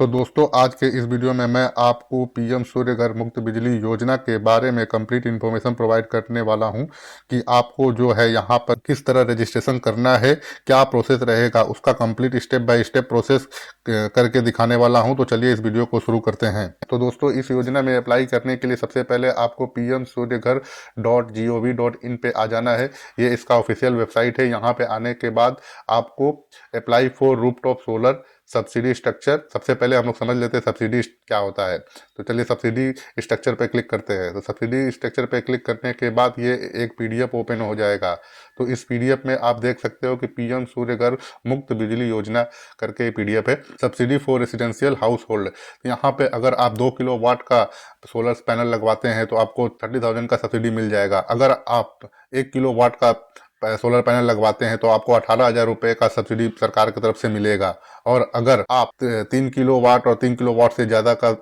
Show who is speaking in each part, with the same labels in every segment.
Speaker 1: तो दोस्तों, आज के इस वीडियो में मैं आपको पीएम सूर्य घर मुफ्त बिजली योजना के बारे में कंप्लीट इन्फॉर्मेशन प्रोवाइड करने वाला हूं कि आपको जो है यहां पर किस तरह रजिस्ट्रेशन करना है, क्या प्रोसेस रहेगा, उसका complete step by step process करके दिखाने वाला हूं। तो चलिए इस वीडियो को शुरू करते हैं। तो दोस्तों, इस योजना में अप्लाई करने के लिए सबसे पहले आपको pmsuryaghar.gov.in पे आ जाना है। ये इसका ऑफिशियल वेबसाइट है। यहाँ पे आने के बाद आपको apply for rooftop solar subsidy structure, सबसे पहले हम लोग समझ लेते हैं सब्सिडी क्या होता है। तो चलिए सब्सिडी स्ट्रक्चर पे क्लिक करते हैं। तो सब्सिडी स्ट्रक्चर पे क्लिक करने के बाद ये एक पीडीएफ ओपन हो जाएगा। तो इस पीडीएफ में आप देख सकते हो कि पीएम सूर्य घर मुफ्त बिजली योजना करके पीडीएफ है, subsidy for residential house hold. यहाँ पे अगर आप 2 किलोवाट का सोलर पैनल लगवाते हैं तो आपको 30,000 का सब्सिडी मिल जाएगा। अगर आप 1 किलोवाट का सोलर पैनल लगवाते हैं तो आपको 18,000 रुपये का सब्सिडी सरकार की तरफ से मिलेगा। और अगर आप 3 किलोवाट और 3 किलोवाट से ज़्यादा का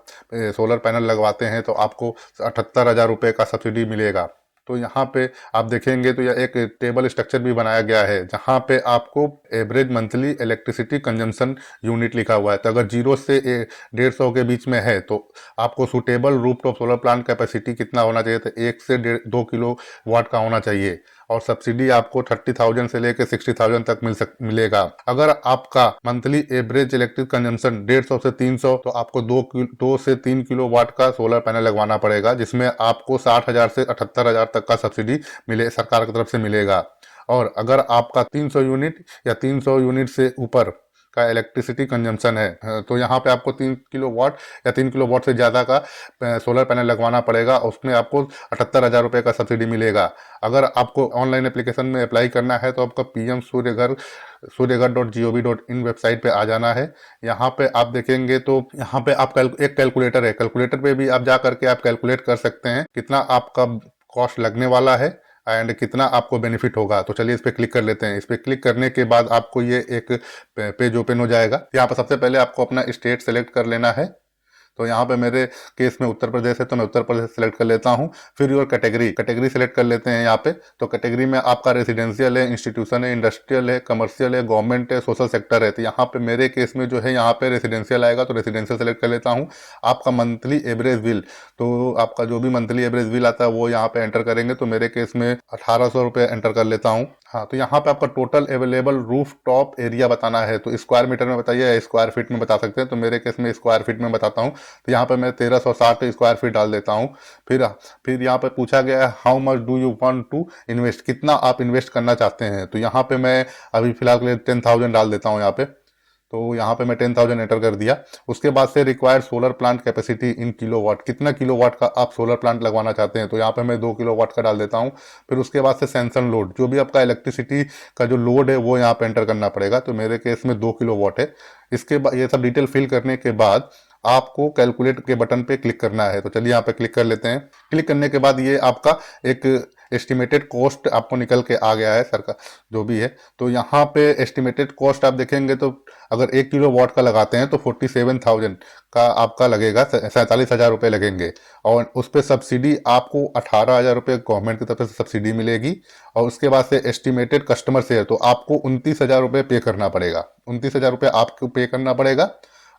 Speaker 1: सोलर पैनल लगवाते हैं तो आपको 78,000 रुपये का सब्सिडी मिलेगा। तो यहाँ पे आप देखेंगे तो यह एक टेबल स्ट्रक्चर भी बनाया गया है जहाँ पे आपको average monthly electricity consumption unit लिखा हुआ है। तो अगर 0 से 150 के बीच में है तो आपको suitable rooftop solar plant capacity कितना होना चाहिए, तो 1 से 2 किलो वाट का होना चाहिए। और सब्सिडी आपको 30,000 से लेकर 60,000 तक मिलेगा। अगर आपका मंथली एवरेज इलेक्ट्रिक कंजम्पशन 150 से 300, तो आपको 2 से 3 किलो वाट का सोलर पैनल लगवाना पड़ेगा, जिसमें आपको 60,000 से 78,000 तक का सब्सिडी मिले सरकार की तरफ से मिलेगा। और अगर आपका 300 यूनिट या 300 यूनिट से ऊपर का इलेक्ट्रिसिटी कंजम्पशन है तो यहाँ पे आपको 3 किलो वाट या 3 किलो वाट से ज़्यादा का सोलर पैनल लगवाना पड़ेगा। उसमें आपको 78,000 रुपये का सब्सिडी मिलेगा। अगर आपको ऑनलाइन एप्लीकेशन में अप्लाई करना है तो आपका पीएम सूर्यघर.gov.in वेबसाइट पे आ जाना है। यहाँ पे आप देखेंगे तो यहाँ पे आप एक कैलकुलेटर है, कैलकुलेटर पे भी आप जा करके आप कैलकुलेट कर सकते हैं कितना आपका कॉस्ट लगने वाला है एंड कितना आपको बेनिफिट होगा। तो चलिए इस पर क्लिक कर लेते हैं। इस पर क्लिक करने के बाद आपको ये एक पेज ओपन हो जाएगा। यहाँ पर सबसे पहले आपको अपना स्टेट सेलेक्ट कर लेना है। तो यहाँ पे मेरे केस में उत्तर प्रदेश है तो मैं उत्तर प्रदेश सेलेक्ट कर लेता हूँ। फिर योर कैटेगरी सेलेक्ट कर लेते हैं यहाँ पे। तो कैटेगरी में आपका रेजिडेंशियल है, इंस्टीट्यूशन है, इंडस्ट्रियल है, कमर्शियल है, गवर्नमेंट है, सोशल सेक्टर है। तो यहाँ पे मेरे केस में जो है यहाँ पे रेजिडेंशियल आएगा तो रेजिडेंशियल सेलेक्ट कर लेता हूँ। आपका मंथली एवरेज बिल, तो आपका जो भी मंथली एवरेज बिल आता है वो यहाँ पे एंटर करेंगे। तो मेरे केस में 1800 रुपये एंटर कर लेता हूँ। हाँ, तो यहाँ पे आपका total available roof top area बताना है। तो स्क्वायर मीटर में बताइए या स्क्वायर फीट में बता सकते हैं। तो मेरे केस में स्क्वायर फीट में बताता हूँ। तो यहाँ पे मैं 1360 स्क्वायर फीट डाल देता हूँ। फिर यहाँ पे पूछा गया है how much do you want to invest, कितना आप इन्वेस्ट करना चाहते हैं। तो यहाँ पे मैं अभी फिलहाल के लिए 10,000 डाल देता हूँ यहाँ पे। तो यहाँ पे मैं 10,000 एंटर कर दिया। उसके बाद से required solar plant capacity in kilowatt, कितना किलोवाट का आप सोलर प्लांट लगवाना चाहते हैं। तो यहाँ पे मैं 2 किलोवाट का डाल देता हूँ। फिर उसके बाद से सैंक्शन लोड, जो भी आपका इलेक्ट्रिसिटी का जो लोड है वो यहाँ पे एंटर करना पड़ेगा। तो मेरे केस में 2 किलोवाट है। इसके बाद ये सब डिटेल फिल करने के बाद आपको कैलकुलेट के बटन पे क्लिक करना है। तो चलिए यहाँ पे क्लिक कर लेते हैं। क्लिक करने के बाद ये आपका एक एस्टिमेटेड कॉस्ट आपको निकल के आ गया है सरकार जो भी है। तो यहाँ पे एस्टिमेटेड कॉस्ट आप देखेंगे तो अगर 1 किलो वाट का लगाते हैं तो 47,000 का आपका लगेगा, 47,000 रुपये लगेंगे। और उस पर सब्सिडी आपको 18,000 रुपये गवर्नमेंट की तरफ से सब्सिडी मिलेगी। और उसके बाद से एस्टिमेटेड कस्टमर शेयर, तो आपको 29,000 रुपये पे करना पड़ेगा। 29,000 रुपये आपको पे करना पड़ेगा।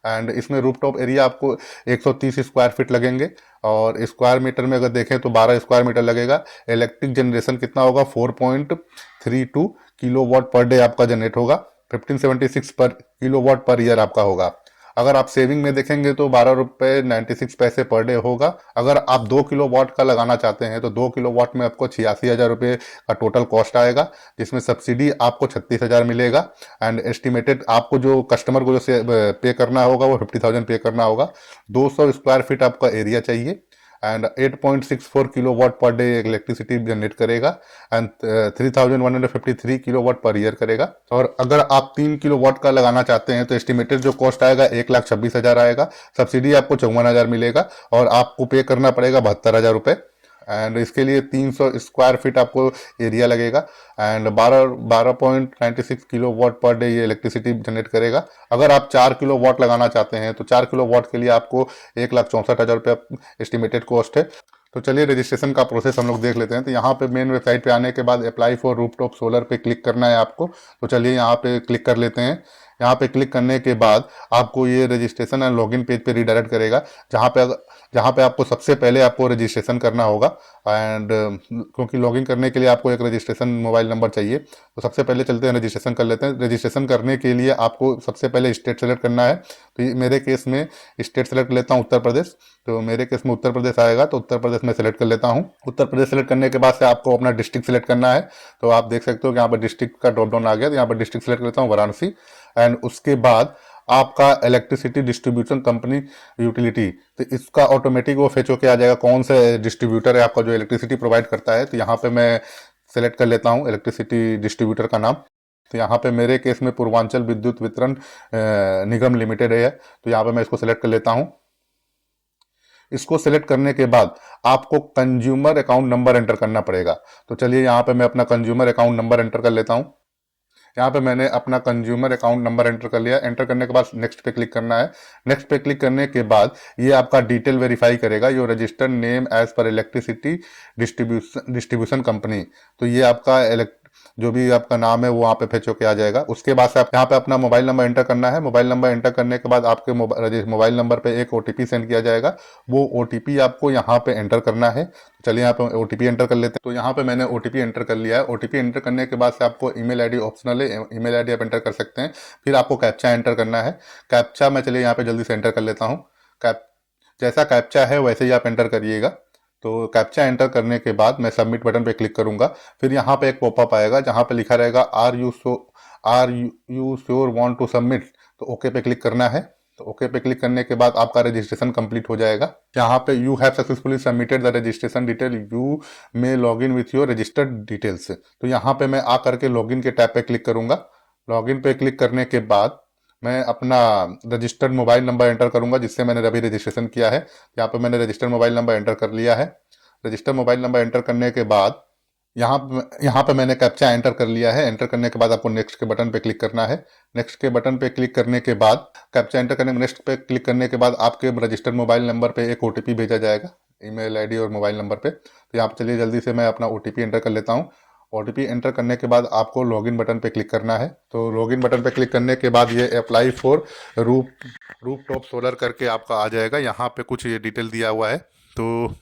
Speaker 1: एंड इसमें रूफटॉप एरिया आपको 130 स्क्वायर फीट लगेंगे। और स्क्वायर मीटर में अगर देखें तो 12 स्क्वायर मीटर लगेगा। इलेक्ट्रिक जनरेशन कितना होगा, 4.32 किलोवाट पर डे आपका जनरेट होगा। 1576 पर किलोवाट पर ईयर आपका होगा। अगर आप सेविंग में देखेंगे तो 12 रुपये 96 पैसे पर डे होगा। अगर आप 2 किलोवाट का लगाना चाहते हैं तो 2 किलोवाट में आपको 86,000 रुपये का टोटल कॉस्ट आएगा, जिसमें सब्सिडी आपको 36,000 मिलेगा। एंड एस्टिमेटेड आपको जो कस्टमर को जो पे करना होगा वो 50,000 पे करना होगा। 200 स्क्वायर फीट आपका एरिया चाहिए। And 8.64 kilowatt per day electricity generate करेगा। एंड 3,153 किलोवाट पर ईयर करेगा। और अगर आप 3 किलोवाट का लगाना चाहते हैं तो एस्टिमेटेड जो कॉस्ट आएगा 1,26,000 आएगा। सब्सिडी आपको 54,000 मिलेगा और आपको पे करना पड़ेगा 72,000 रुपये। एंड इसके लिए 300 स्क्वायर फीट आपको एरिया लगेगा। And 12.96 kilowatt per day ये इलेक्ट्रिसिटी जनरेट करेगा। अगर आप 4 किलो वाट लगाना चाहते हैं तो 4 किलो वाट के लिए आपको 1,64,000 रुपये एस्टिमेटेड कॉस्ट है। तो चलिए रजिस्ट्रेशन का प्रोसेस हम लोग देख लेते हैं। तो यहाँ पे मेन वेबसाइट पे आने के बाद अप्लाई फॉर रूफटॉप सोलर पे क्लिक करना है आपको। तो चलिए यहाँ पे क्लिक कर लेते हैं। यहाँ पे क्लिक करने के बाद आपको ये रजिस्ट्रेशन एंड लॉगिन पेज पे रीडायरेक्ट करेगा, जहाँ पे आपको सबसे पहले आपको रजिस्ट्रेशन करना होगा। एंड क्योंकि लॉगिन करने के लिए आपको एक रजिस्ट्रेशन मोबाइल नंबर चाहिए, तो सबसे पहले चलते हैं रजिस्ट्रेशन कर लेते हैं। रजिस्ट्रेशन करने के लिए आपको सबसे पहले स्टेट सेलेक्ट करना है। तो मेरे केस में स्टेट सेलेक्ट लेता हूँ उत्तर प्रदेश, तो मेरे केस में उत्तर प्रदेश आएगा, तो उत्तर प्रदेश में सेलेक्ट कर लेता हूँ। उत्तर प्रदेश सेलेक्ट करने के बाद से आपको अपना डिस्ट्रिक्ट सेलेक्ट करना है। तो आप देख सकते हो कि यहाँ पर डिस्ट्रिक्ट का ड्रॉप डाउन आ गया, तो यहाँ पर डिस्ट्रिक्ट सेलेक्ट करता हूँ वाराणसी। एंड उसके बाद आपका इलेक्ट्रिसिटी डिस्ट्रीब्यूशन कंपनी यूटिलिटी, तो इसका ऑटोमेटिक वो फेच होके आ जाएगा कौन सा डिस्ट्रीब्यूटर है आपका जो इलेक्ट्रिसिटी प्रोवाइड करता है। तो यहाँ पे मैं सेलेक्ट कर लेता हूँ इलेक्ट्रिसिटी डिस्ट्रीब्यूटर का नाम। तो यहाँ पे मेरे केस में पूर्वांचल विद्युत वितरण निगम लिमिटेड है, तो यहाँ पे मैं इसको सेलेक्ट कर लेता हूँ। इसको सेलेक्ट करने के बाद आपको कंज्यूमर अकाउंट नंबर एंटर करना पड़ेगा। तो चलिए यहाँ पे मैं अपना कंज्यूमर अकाउंट नंबर एंटर कर लेता हूँ। यहाँ पे मैंने अपना कंज्यूमर अकाउंट नंबर एंटर कर लिया। एंटर करने के बाद नेक्स्ट पे क्लिक करना है। नेक्स्ट पे क्लिक करने के बाद ये आपका डिटेल वेरीफाई करेगा, your registered name as per electricity distribution company. तो ये आपका जो भी आपका नाम है वो वहाँ पे फेच होके आ जाएगा। उसके बाद से आप यहाँ पे अपना मोबाइल नंबर एंटर करना है। मोबाइल नंबर एंटर करने के बाद आपके मोबाइल नंबर पे एक ओटीपी सेंड किया जाएगा, वो ओटीपी आपको यहाँ पे एंटर करना है। चलिए यहाँ पे ओटीपी एंटर कर लेते हैं। तो यहाँ पे मैंने ओटीपी एंटर कर लिया है। ओटीपी एंटर करने के बाद से आपको ईमेल आईडी ऑप्शनल है, ईमेल आईडी आप एंटर कर सकते हैं। फिर आपको कैप्चा एंटर करना है। कैप्चा मैं चलिए यहाँ पे जल्दी से एंटर कर लेता हूँ। जैसा कैप्चा है वैसे ही आप एंटर करिएगा। तो कैप्चा एंटर करने के बाद मैं सबमिट बटन पे क्लिक करूंगा। फिर यहाँ पे एक पॉपअप आएगा जहाँ पे लिखा रहेगा are you sure want to submit, तो ओके पे क्लिक करना है। तो ओके पे क्लिक करने के बाद आपका रजिस्ट्रेशन कंप्लीट हो जाएगा। यहाँ पे you have successfully submitted the registration detail, you may log in with your registered details. तो यहाँ पे मैं आ करके लॉगिन के टैब पे क्लिक करूंगा। लॉगिन पे क्लिक करने के बाद मैं अपना रजिस्टर्ड मोबाइल नंबर एंटर करूंगा जिससे मैंने अभी रजिस्ट्रेशन किया है। यहाँ पे मैंने रजिस्टर्ड मोबाइल नंबर एंटर कर लिया है। रजिस्टर्ड मोबाइल नंबर एंटर करने के बाद यहाँ पे मैंने कैप्चा एंटर कर लिया है। एंटर करने के बाद आपको नेक्स्ट के बटन पे क्लिक करना है। नेक्स्ट के बटन पे क्लिक करने के बाद कैप्चा एंटर करने नेक्स्ट पे क्लिक करने के बाद आपके रजिस्टर्ड मोबाइल नंबर पे एक ओटीपी भेजा जाएगा, ईमेल आईडी और मोबाइल नंबर पे। तो यहाँ पे चलिए जल्दी से मैं अपना ओटीपी एंटर कर लेता हूँ। ओटीपी एंटर करने के बाद आपको लॉगिन बटन पे क्लिक करना है। तो लॉगिन बटन पे क्लिक करने के बाद ये apply for roof top solar करके आपका आ जाएगा। यहाँ पे कुछ ये डिटेल दिया हुआ है, तो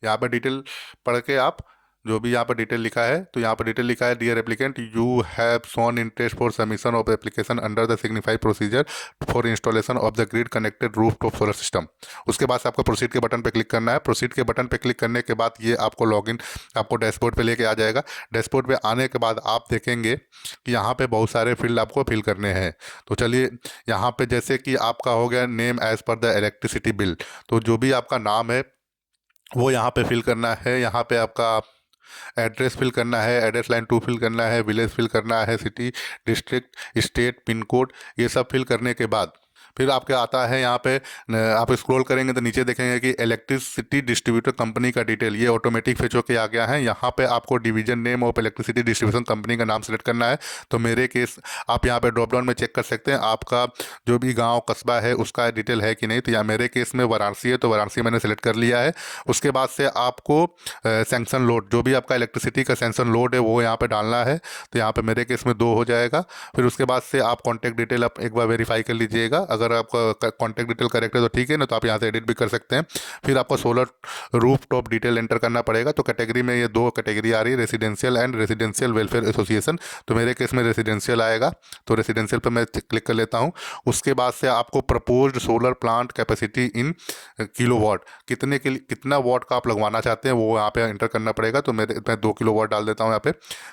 Speaker 1: यहाँ पे डिटेल पढ़ के आप जो भी यहाँ पर डिटेल लिखा है, तो यहाँ पर डिटेल लिखा है dear applicant you have shown interest for submission of application under the signified procedure for installation of the grid connected rooftop solar system. उसके बाद आपको प्रोसीड के बटन पे क्लिक करना है। प्रोसीड के बटन पे क्लिक करने के बाद ये आपको लॉगिन आपको डैशबोर्ड पे लेके आ जाएगा। डैशबोर्ड पे आने के बाद आप देखेंगे कि यहाँ पे बहुत सारे फील्ड आपको फिल करने हैं। तो चलिए यहाँ पे जैसे कि आपका हो गया name as per the electricity bill, तो जो भी आपका नाम है वो यहाँ पे फिल करना है। यहाँ पे आपका एड्रेस फिल करना है, एड्रेस लाइन 2 फिल करना है, विलेज फिल करना है, city, district, state, pin code, ये सब फिल करने के बाद फिर आपके आता है यहाँ पे आप स्क्रॉल करेंगे तो नीचे देखेंगे कि इलेक्ट्रिसिटी डिस्ट्रीब्यूटर कंपनी का डिटेल, ये ऑटोमेटिक फेच होके आ गया है। यहाँ पे आपको division name of electricity distribution company का नाम सेलेक्ट करना है। तो मेरे केस आप यहाँ पे ड्रॉप डाउन में चेक कर सकते हैं आपका जो भी गाँव कस्बा है उसका डिटेल है कि नहीं। तो यहाँ मेरे केस में वाराणसी है, तो वाराणसी मैंने सेलेक्ट कर लिया है। उसके बाद से आपको सेंक्शन लोड, जो भी आपका इलेक्ट्रिसिटी का सेंक्शन लोड है वो यहाँ पे डालना है। तो यहाँ पे मेरे केस में 2 हो जाएगा। फिर उसके बाद से आप कॉन्टैक्ट डिटेल आप एक बार वेरीफाई कर लीजिएगा, अगर आपका कॉन्टैक्ट डिटेल करेक्ट है तो ठीक है, ना तो आप यहाँ से एडिट भी कर सकते हैं। फिर आपको solar roof top detail enter करना पड़ेगा। तो कैटेगरी में ये 2 कैटेगरी आ रही है, residential and residential welfare association. तो मेरे केस में रेसिडेंशियल आएगा, तो रेसिडेंशियल पर मैं क्लिक कर लेता हूँ। उसके बाद से आपको proposed solar plant capacity in kilowatt, कितना वाट का आप लगवाना चाहते हैं वो यहाँ पे एंटर करना पड़ेगा। तो मैं 2 किलोवाट डाल देता हूँ यहाँ पे।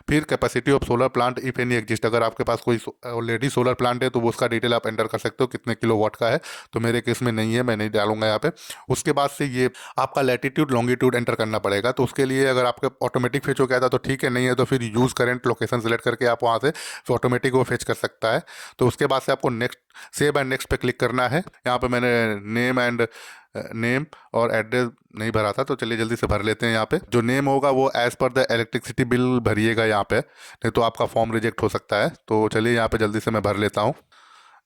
Speaker 1: फिर capacity of solar plant if any exist, अगर आपके पास कोई ऑलरेडी सोलर प्लांट है तो वो उसका डिटेल आप एंटर कर सकते हो कितने किलोवाट का है। तो मेरे केस में नहीं है, मैं नहीं डालूंगा यहाँ पे। उसके बाद से ये आपका लैटिट्यूड लॉन्गिट्यूड एंटर करना पड़ेगा। तो उसके लिए अगर आपका ऑटोमेटिक फेच हो गया था तो ठीक है, नहीं है तो फिर यूज़ करेंट लोकेशन सेलेक्ट करके आप वहाँ से ऑटोमेटिक वो फेच कर सकता है। तो उसके बाद से आपको नेक्स्ट सेव एंड नेक्स्ट पे क्लिक करना है। यहाँ पे मैंने नेम और एड्रेस नहीं भरा था, तो चलिए जल्दी से भर लेते हैं। यहाँ पे जो नेम होगा वो as per the electricity bill भरिएगा यहाँ पे, नहीं तो आपका फॉर्म रिजेक्ट हो सकता है। तो चलिए यहाँ पे जल्दी से मैं भर लेता हूँ।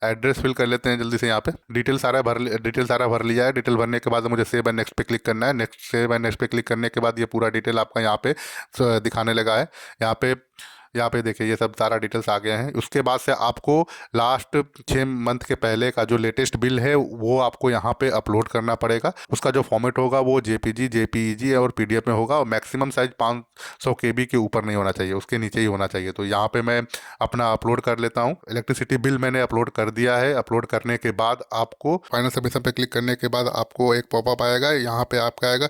Speaker 1: एड्रेस फिल कर लेते हैं जल्दी से। यहाँ पे डिटेल सारा भर लिया है। डिटेल भरने के बाद मुझे सेव एंड नेक्स्ट पे क्लिक करना है। सेव एंड नेक्स्ट पे क्लिक करने के बाद ये पूरा डिटेल आपका यहाँ पे दिखाने लगा है। यहाँ पे यहाँ पे देखिए ये सब सारा डिटेल्स आ गया है। उसके बाद से आपको लास्ट 6 मंथ के पहले का जो लेटेस्ट बिल है वो आपको यहाँ पे अपलोड करना पड़ेगा। उसका जो फॉर्मेट होगा वो जेपीजी, जेपीईजी और पीडीएफ में होगा, और मैक्सिमम साइज 500 केबी के ऊपर नहीं होना चाहिए, उसके नीचे ही होना चाहिए। तो यहाँ पे मैं अपना अपलोड कर लेता हूँ। इलेक्ट्रिसिटी बिल मैंने अपलोड कर दिया है। अपलोड करने के बाद आपको फाइनल सबमिशन पे क्लिक करने के बाद आपको एक पॉपअप आएगा। यहाँ पे आपका आएगा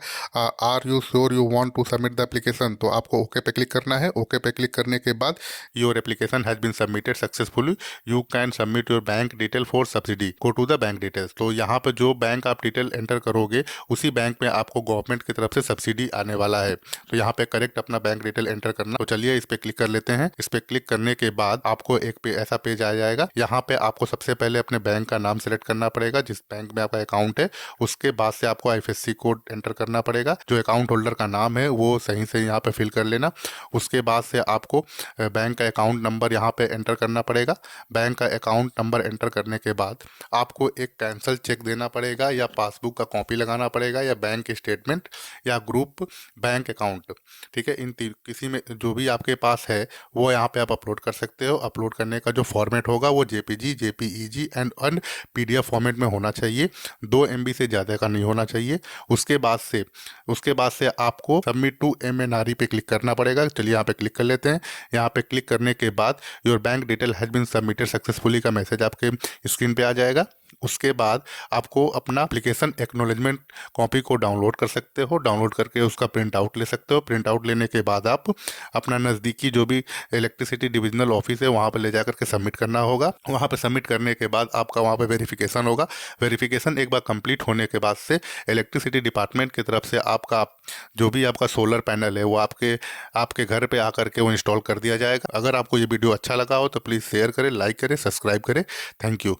Speaker 1: are you sure you want to submit the application, तो आपको ओके पे क्लिक करना है। ओके पे क्लिक करने के बाद your application has been submitted successfully, you can submit your bank detail for subsidy, go to the bank details. तो यहाँ पे जो बैंक आप डिटेल एंटर करोगे उसी बैंक में आपको गवर्नमेंट की तरफ से सब्सिडी आने वाला है। तो यहाँ पे करेक्ट अपना बैंक डिटेल एंटर करना। तो चलिए इस पे क्लिक कर लेते हैं। इस पे क्लिक करने के बाद आपको एक ऐसा पेज आ जाएगा। यहाँ पे आपको सबसे पहले अपने बैंक का नाम सेलेक्ट करना पड़ेगा, जिस बैंक में आपका अकाउंट है। उसके बाद से आपको आईएफएससी कोड एंटर करना पड़ेगा। जो अकाउंट होल्डर का नाम है वो सही से यहाँ पे फिल कर लेना। उसके बाद से आपको बैंक का अकाउंट नंबर यहाँ पे एंटर करना पड़ेगा। बैंक का अकाउंट नंबर एंटर करने के बाद आपको एक कैंसल चेक देना पड़ेगा, या पासबुक का कॉपी लगाना पड़ेगा, या बैंक स्टेटमेंट, या ग्रुप बैंक अकाउंट। ठीक है, इन किसी में जो भी आपके पास है वो यहाँ पे आप अपलोड कर सकते हो। अपलोड करने का जो फॉर्मेट होगा वो JPG, JPEG and PDF format में होना चाहिए। 2 MB से ज़्यादा का नहीं होना चाहिए। उसके बाद से आपको सबमिट टू MNRE पे क्लिक करना पड़ेगा। चलिए यहाँ पे क्लिक कर लेते हैं। यहाँ पे क्लिक करने के बाद your bank detail has been submitted successfully का मैसेज आपके स्क्रीन पे आ जाएगा। उसके बाद आपको अपना एप्लीकेशन एक्नॉलेजमेंट कॉपी को डाउनलोड कर सकते हो। डाउनलोड करके उसका प्रिंट आउट ले सकते हो। प्रिंट आउट लेने के बाद आप अपना नज़दीकी जो भी इलेक्ट्रिसिटी डिविजनल ऑफिस है वहाँ पे ले जाकर के सबमिट करना होगा। वहाँ पे सबमिट करने के बाद आपका वहाँ पे वेरिफिकेशन होगा। वेरिफिकेशन एक बार कंप्लीट होने के बाद से इलेक्ट्रिसिटी डिपार्टमेंट की तरफ से आपका जो भी आपका सोलर पैनल है वो आपके घर पे आकर के वो इंस्टॉल कर दिया जाएगा। अगर आपको ये वीडियो अच्छा लगा हो तो प्लीज़ शेयर करें, लाइक करें, सब्सक्राइब करें। Thank you.